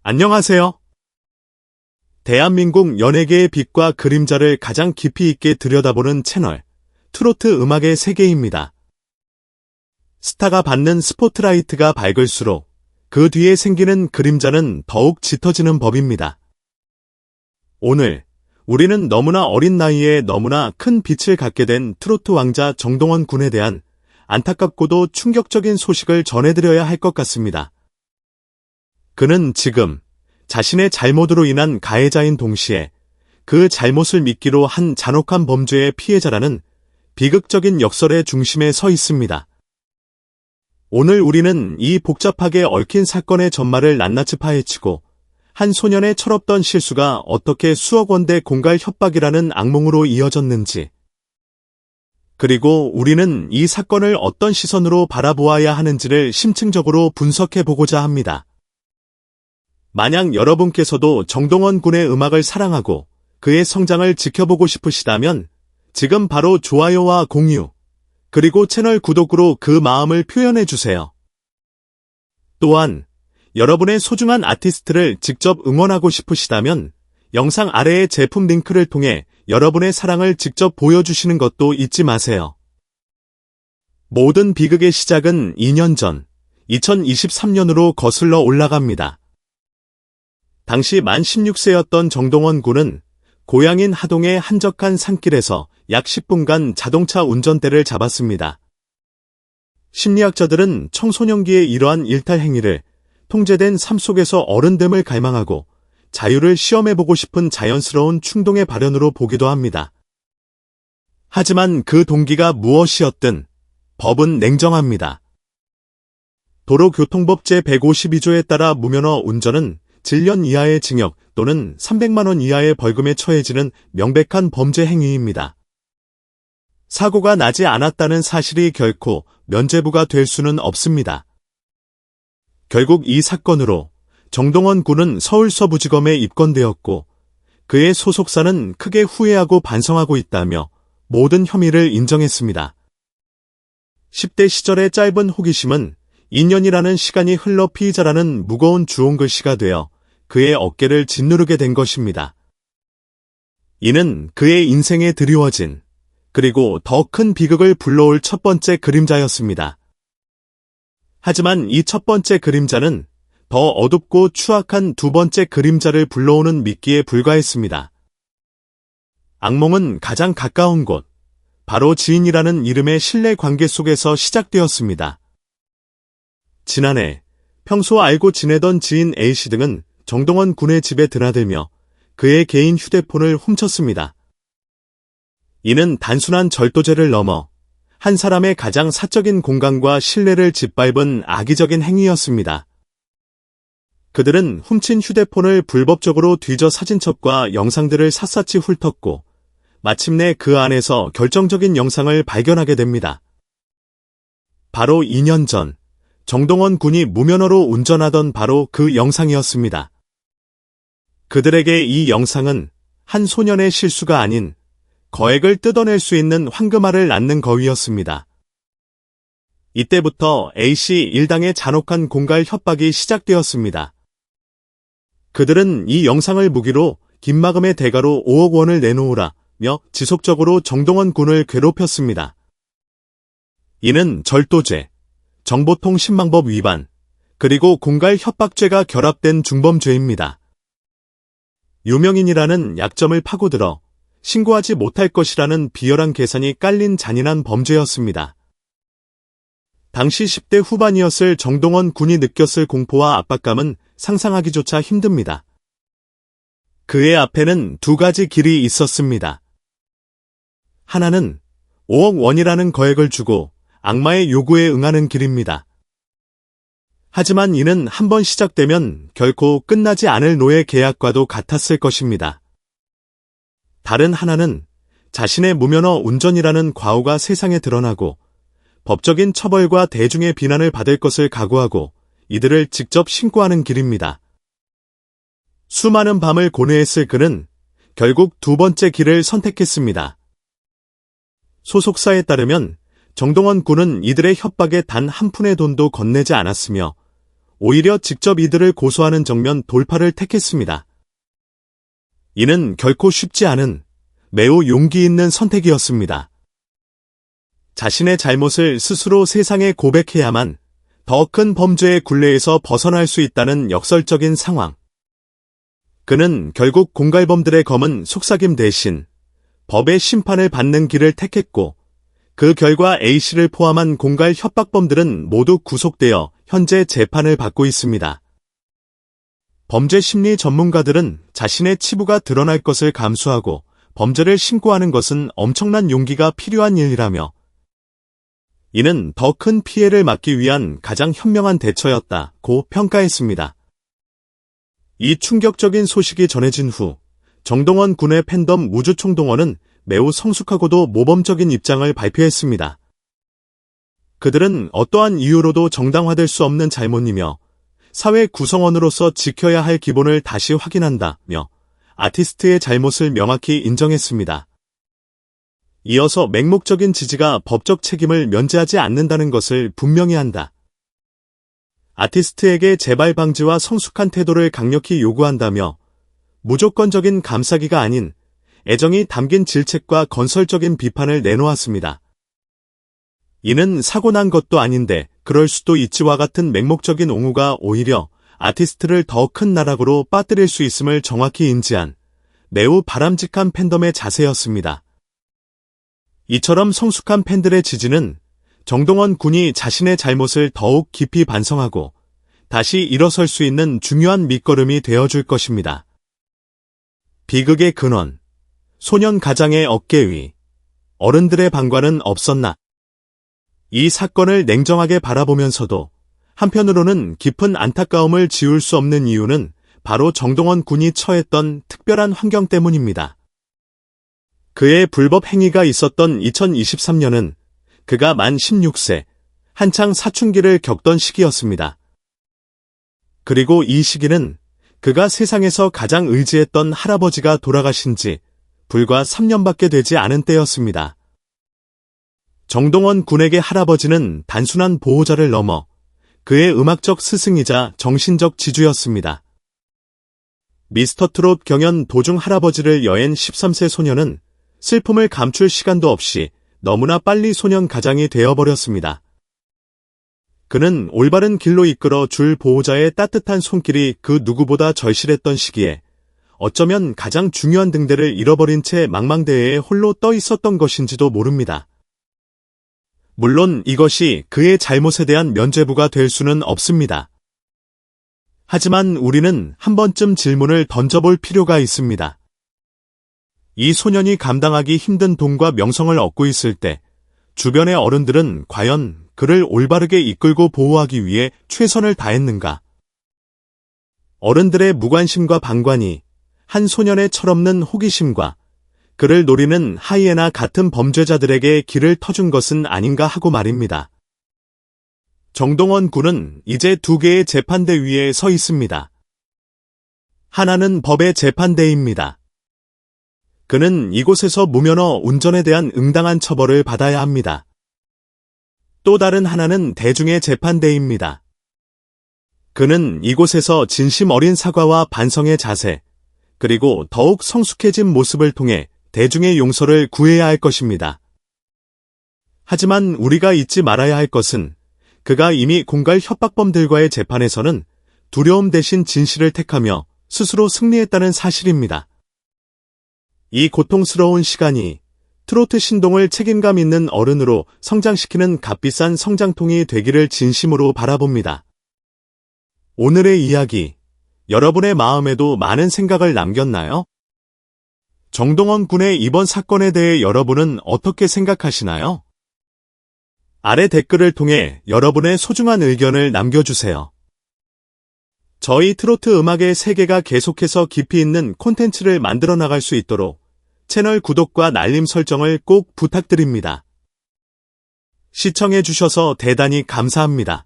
안녕하세요. 대한민국 연예계의 빛과 그림자를 가장 깊이 있게 들여다보는 채널, 트로트 음악의 세계입니다. 스타가 받는 스포트라이트가 밝을수록 그 뒤에 생기는 그림자는 더욱 짙어지는 법입니다. 오늘 우리는 너무나 어린 나이에 너무나 큰 빛을 갖게 된 트로트 왕자 정동원 군에 대한 안타깝고도 충격적인 소식을 전해드려야 할 것 같습니다. 그는 지금 자신의 잘못으로 인한 가해자인 동시에 그 잘못을 미끼로 한 잔혹한 범죄의 피해자라는 비극적인 역설의 중심에 서 있습니다. 오늘 우리는 이 복잡하게 얽힌 사건의 전말을 낱낱이 파헤치고 한 소년의 철없던 실수가 어떻게 수억 원대 공갈 협박이라는 악몽으로 이어졌는지, 그리고 우리는 이 사건을 어떤 시선으로 바라보아야 하는지를 심층적으로 분석해보고자 합니다. 만약 여러분께서도 정동원 군의 음악을 사랑하고 그의 성장을 지켜보고 싶으시다면 지금 바로 좋아요와 공유, 그리고 채널 구독으로 그 마음을 표현해주세요. 또한 여러분의 소중한 아티스트를 직접 응원하고 싶으시다면 영상 아래의 제품 링크를 통해 여러분의 사랑을 직접 보여주시는 것도 잊지 마세요. 모든 비극의 시작은 2년 전 2023년으로 거슬러 올라갑니다. 당시 만 16세였던 정동원 군은 고향인 하동의 한적한 산길에서 약 10분간 자동차 운전대를 잡았습니다. 심리학자들은 청소년기의 이러한 일탈 행위를 통제된 삶 속에서 어른됨을 갈망하고 자유를 시험해보고 싶은 자연스러운 충동의 발현으로 보기도 합니다. 하지만 그 동기가 무엇이었든 법은 냉정합니다. 도로교통법 제152조에 따라 무면허 운전은 7년 이하의 징역 또는 300만 원 이하의 벌금에 처해지는 명백한 범죄 행위입니다. 사고가 나지 않았다는 사실이 결코 면죄부가 될 수는 없습니다. 결국 이 사건으로 정동원 군은 서울서부지검에 입건되었고 그의 소속사는 크게 후회하고 반성하고 있다며 모든 혐의를 인정했습니다. 10대 시절의 짧은 호기심은 2년이라는 시간이 흘러 피의자라는 무거운 주홍글씨가 되어 그의 어깨를 짓누르게 된 것입니다. 이는 그의 인생에 드리워진, 그리고 더 큰 비극을 불러올 첫 번째 그림자였습니다. 하지만 이 첫 번째 그림자는 더 어둡고 추악한 두 번째 그림자를 불러오는 미끼에 불과했습니다. 악몽은 가장 가까운 곳, 바로 지인이라는 이름의 신뢰 관계 속에서 시작되었습니다. 지난해 평소 알고 지내던 지인 A씨 등은 정동원 군의 집에 드나들며 그의 개인 휴대폰을 훔쳤습니다. 이는 단순한 절도죄를 넘어 한 사람의 가장 사적인 공간과 신뢰를 짓밟은 악의적인 행위였습니다. 그들은 훔친 휴대폰을 불법적으로 뒤져 사진첩과 영상들을 샅샅이 훑었고 마침내 그 안에서 결정적인 영상을 발견하게 됩니다. 바로 2년 전 정동원 군이 무면허로 운전하던 바로 그 영상이었습니다. 그들에게 이 영상은 한 소년의 실수가 아닌 거액을 뜯어낼 수 있는 황금알을 낳는 거위였습니다. 이때부터 A씨 일당의 잔혹한 공갈 협박이 시작되었습니다. 그들은 이 영상을 무기로 김마금의 대가로 5억 원을 내놓으라며 지속적으로 정동원 군을 괴롭혔습니다. 이는 절도죄, 정보통신망법 위반, 그리고 공갈 협박죄가 결합된 중범죄입니다. 유명인이라는 약점을 파고들어 신고하지 못할 것이라는 비열한 계산이 깔린 잔인한 범죄였습니다. 당시 10대 후반이었을 정동원 군이 느꼈을 공포와 압박감은 상상하기조차 힘듭니다. 그의 앞에는 두 가지 길이 있었습니다. 하나는 5억 원이라는 거액을 주고 악마의 요구에 응하는 길입니다. 하지만 이는 한번 시작되면 결코 끝나지 않을 노예 계약과도 같았을 것입니다. 다른 하나는 자신의 무면허 운전이라는 과오가 세상에 드러나고 법적인 처벌과 대중의 비난을 받을 것을 각오하고 이들을 직접 신고하는 길입니다. 수많은 밤을 고뇌했을 그는 결국 두 번째 길을 선택했습니다. 소속사에 따르면 정동원 군은 이들의 협박에 단 한 푼의 돈도 건네지 않았으며 오히려 직접 이들을 고소하는 정면 돌파를 택했습니다. 이는 결코 쉽지 않은 매우 용기 있는 선택이었습니다. 자신의 잘못을 스스로 세상에 고백해야만 더 큰 범죄의 굴레에서 벗어날 수 있다는 역설적인 상황. 그는 결국 공갈범들의 검은 속삭임 대신 법의 심판을 받는 길을 택했고, 그 결과 A씨를 포함한 공갈 협박범들은 모두 구속되어 현재 재판을 받고 있습니다. 범죄 심리 전문가들은 자신의 치부가 드러날 것을 감수하고 범죄를 신고하는 것은 엄청난 용기가 필요한 일이라며, 이는 더 큰 피해를 막기 위한 가장 현명한 대처였다고 평가했습니다. 이 충격적인 소식이 전해진 후 정동원 군의 팬덤 우주총동원은 매우 성숙하고도 모범적인 입장을 발표했습니다. 그들은 어떠한 이유로도 정당화될 수 없는 잘못이며 사회 구성원으로서 지켜야 할 기본을 다시 확인한다며 아티스트의 잘못을 명확히 인정했습니다. 이어서 맹목적인 지지가 법적 책임을 면제하지 않는다는 것을 분명히 한다. 아티스트에게 재발 방지와 성숙한 태도를 강력히 요구한다며 무조건적인 감싸기가 아닌 애정이 담긴 질책과 건설적인 비판을 내놓았습니다. 이는 사고 난 것도 아닌데 그럴 수도 있지와 같은 맹목적인 옹호가 오히려 아티스트를 더 큰 나락으로 빠뜨릴 수 있음을 정확히 인지한 매우 바람직한 팬덤의 자세였습니다. 이처럼 성숙한 팬들의 지지는 정동원 군이 자신의 잘못을 더욱 깊이 반성하고 다시 일어설 수 있는 중요한 밑거름이 되어줄 것입니다. 비극의 근원, 소년 가장의 어깨 위, 어른들의 방관은 없었나? 이 사건을 냉정하게 바라보면서도 한편으로는 깊은 안타까움을 지울 수 없는 이유는 바로 정동원 군이 처했던 특별한 환경 때문입니다. 그의 불법 행위가 있었던 2023년은 그가 만 16세, 한창 사춘기를 겪던 시기였습니다. 그리고 이 시기는 그가 세상에서 가장 의지했던 할아버지가 돌아가신 지 불과 3년밖에 되지 않은 때였습니다. 정동원 군에게 할아버지는 단순한 보호자를 넘어 그의 음악적 스승이자 정신적 지주였습니다. 미스터트롯 경연 도중 할아버지를 여행 13세 소년은 슬픔을 감출 시간도 없이 너무나 빨리 소년 가장이 되어버렸습니다. 그는 올바른 길로 이끌어 줄 보호자의 따뜻한 손길이 그 누구보다 절실했던 시기에 어쩌면 가장 중요한 등대를 잃어버린 채 망망대해에 홀로 떠 있었던 것인지도 모릅니다. 물론 이것이 그의 잘못에 대한 면죄부가 될 수는 없습니다. 하지만 우리는 한 번쯤 질문을 던져볼 필요가 있습니다. 이 소년이 감당하기 힘든 돈과 명성을 얻고 있을 때 주변의 어른들은 과연 그를 올바르게 이끌고 보호하기 위해 최선을 다했는가? 어른들의 무관심과 방관이 한 소년의 철없는 호기심과 그를 노리는 하이에나 같은 범죄자들에게 길을 터준 것은 아닌가 하고 말입니다. 정동원 군은 이제 두 개의 재판대 위에 서 있습니다. 하나는 법의 재판대입니다. 그는 이곳에서 무면허 운전에 대한 응당한 처벌을 받아야 합니다. 또 다른 하나는 대중의 재판대입니다. 그는 이곳에서 진심 어린 사과와 반성의 자세, 그리고 더욱 성숙해진 모습을 통해 대중의 용서를 구해야 할 것입니다. 하지만 우리가 잊지 말아야 할 것은 그가 이미 공갈 협박범들과의 재판에서는 두려움 대신 진실을 택하며 스스로 승리했다는 사실입니다. 이 고통스러운 시간이 트로트 신동을 책임감 있는 어른으로 성장시키는 값비싼 성장통이 되기를 진심으로 바라봅니다. 오늘의 이야기, 여러분의 마음에도 많은 생각을 남겼나요? 정동원 군의 이번 사건에 대해 여러분은 어떻게 생각하시나요? 아래 댓글을 통해 여러분의 소중한 의견을 남겨주세요. 저희 트로트 음악의 세계가 계속해서 깊이 있는 콘텐츠를 만들어 나갈 수 있도록 채널 구독과 알림 설정을 꼭 부탁드립니다. 시청해주셔서 대단히 감사합니다.